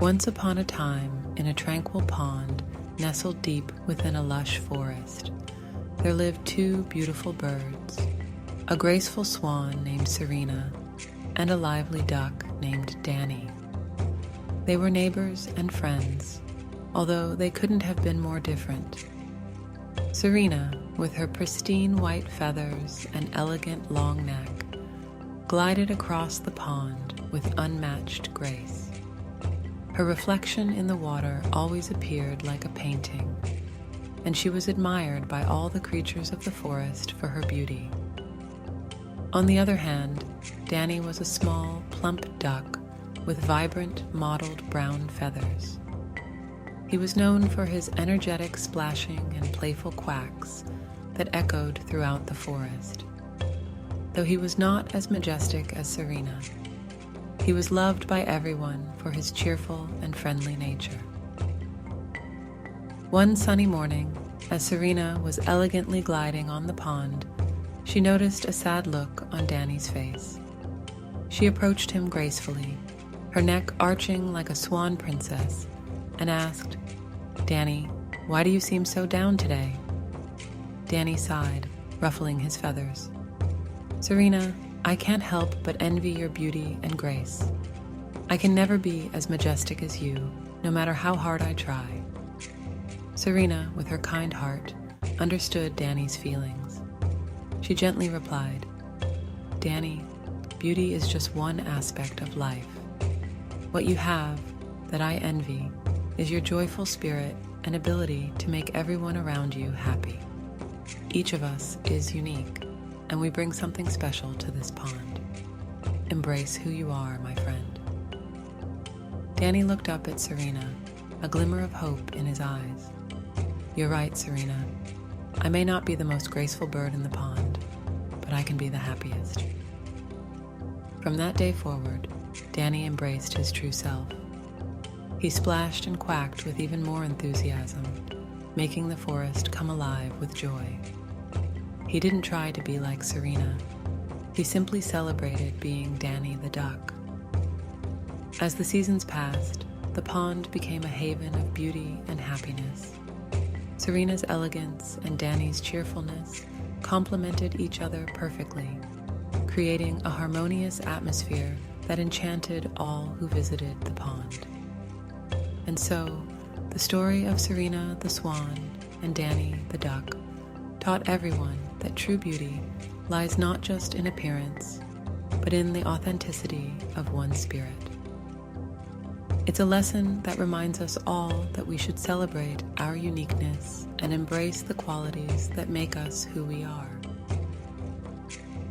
Once upon a time, in a tranquil pond nestled deep within a lush forest, there lived two beautiful birds, a graceful swan named Serena and a lively duck named Danny. They were neighbors and friends, although they couldn't have been more different. Serena, with her pristine white feathers and elegant long neck, glided across the pond with unmatched grace. Her reflection in the water always appeared like a painting, and she was admired by all the creatures of the forest for her beauty. On the other hand, Danny was a small, plump duck with vibrant, mottled brown feathers. He was known for his energetic splashing and playful quacks that echoed throughout the forest. Though he was not as majestic as Serena, he was loved by everyone for his cheerful and friendly nature. One sunny morning, as Serena was elegantly gliding on the pond, she noticed a sad look on Danny's face. She approached him gracefully, her neck arching like a swan princess, and asked, "Danny, why do you seem so down today?" Danny sighed, ruffling his feathers. "Serena, I can't help but envy your beauty and grace. I can never be as majestic as you, no matter how hard I try." Serena, with her kind heart, understood Danny's feelings. She gently replied, "Danny, beauty is just one aspect of life. What you have, that I envy, is your joyful spirit and ability to make everyone around you happy. Each of us is unique, and we bring something special to this pond. Embrace who you are, my friend." Danny looked up at Serena, a glimmer of hope in his eyes. "You're right, Serena. I may not be the most graceful bird in the pond, but I can be the happiest." From that day forward, Danny embraced his true self. He splashed and quacked with even more enthusiasm, making the forest come alive with joy. He didn't try to be like Serena. He simply celebrated being Danny the duck. As the seasons passed, the pond became a haven of beauty and happiness. Serena's elegance and Danny's cheerfulness complemented each other perfectly, creating a harmonious atmosphere that enchanted all who visited the pond. And so, the story of Serena the swan and Danny the duck taught everyone that true beauty lies not just in appearance, but in the authenticity of one's spirit. It's a lesson that reminds us all that we should celebrate our uniqueness and embrace the qualities that make us who we are.